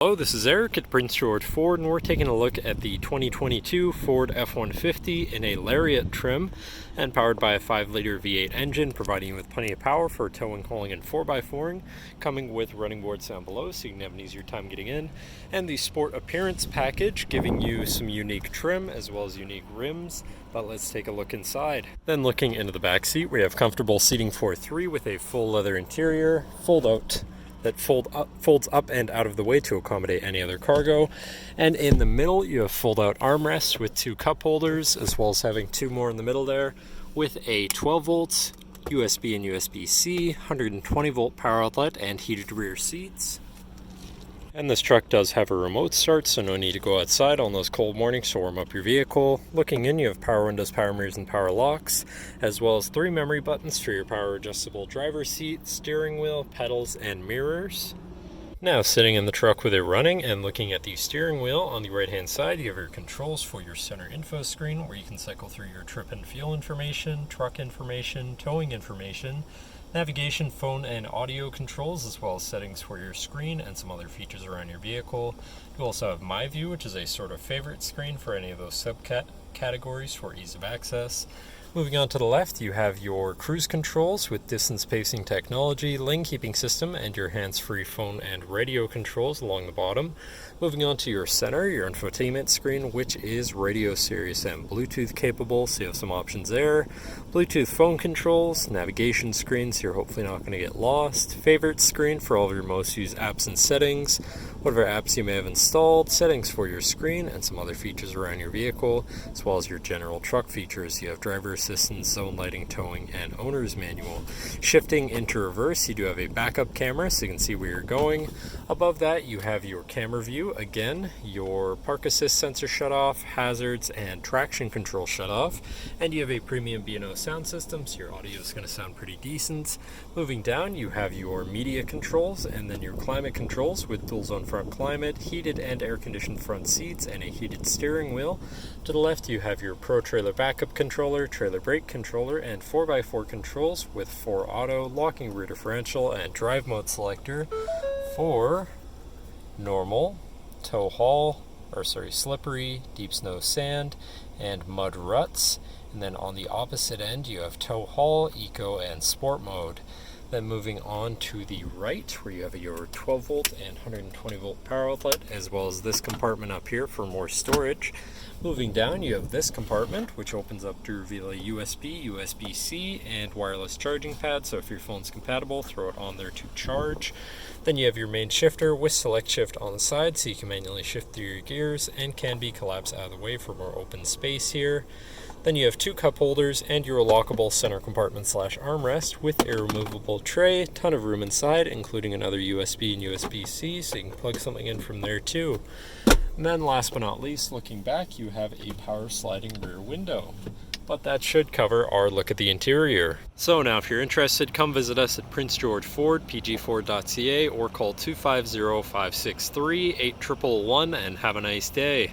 Hello, this is Eric at Prince George Ford, and we're taking a look at the 2022 Ford F-150 in a Lariat trim and powered by a 5-liter V8 engine, providing you with plenty of power for towing, hauling, and 4x4ing, coming with running boards down below so you can have an easier time getting in, and the Sport Appearance package giving you some unique trim as well as unique rims. But let's take a look inside. Then looking into the back seat, we have comfortable seating for 3 with a full leather interior, that folds up and out of the way to accommodate any other cargo. And in the middle, you have fold-out armrests with 2 cup holders, as well as having 2 more in the middle there, with a 12 volts USB and USB-C, 120 volt power outlet, and heated rear seats. And this truck does have a remote start, so no need to go outside on those cold mornings to warm up your vehicle. Looking in, you have power windows, power mirrors, and power locks, as well as 3 memory buttons for your power adjustable driver's seat, steering wheel, pedals, and mirrors. Now sitting in the truck with it running and looking at the steering wheel, on the right hand side you have your controls for your center info screen, where you can cycle through your trip and fuel information, truck information, towing information, navigation, phone, and audio controls, as well as settings for your screen and some other features around your vehicle. You also have My View, which is a sort of favorite screen for any of those subcategories for ease of access. Moving on to the left, you have your cruise controls with distance pacing technology, lane keeping system, and your hands-free phone and radio controls along the bottom. Moving on to your center, your infotainment screen, which is radio, Sirius, and Bluetooth capable, so you have some options there. Bluetooth phone controls, navigation screen, so you're hopefully not going to get lost. Favorite screen for all of your most used apps and settings, whatever apps you may have installed, settings for your screen, and some other features around your vehicle, as well as your general truck features. You have driver assistance, zone lighting, towing, and owner's manual. Shifting into reverse, you do have a backup camera so you can see where you're going. Above that, you have your camera view. Again, your park assist sensor shut off, hazards, and traction control shut off. And you have a premium B&O sound system, so your audio is going to sound pretty decent. Moving down, you have your media controls and then your climate controls with dual zone front climate, heated and air conditioned front seats, and a heated steering wheel. To the left, you have your Pro Trailer backup controller, trailer brake controller, and 4x4 controls with 4 auto, locking rear differential, and drive mode selector for normal, slippery, deep snow, sand, and mud ruts. And then on the opposite end, you have tow haul, eco, and sport mode. Then moving on to the right, where you have your 12 volt and 120 volt power outlet, as well as this compartment up here for more storage. Moving down, you have this compartment, which opens up to reveal a USB, USB-C, and wireless charging pad, so if your phone's compatible, throw it on there to charge. Then you have your main shifter with select shift on the side, so you can manually shift through your gears, and can be collapsed out of the way for more open space here. Then you have 2 cup holders and your lockable center compartment / armrest with a removable tray, ton of room inside, including another USB and USB-C, so you can plug something in from there too. And then last but not least, looking back, you have a power sliding rear window. But that should cover our look at the interior. So now if you're interested, come visit us at Prince George Ford, pgford.ca, or call 250-563-8111 and have a nice day.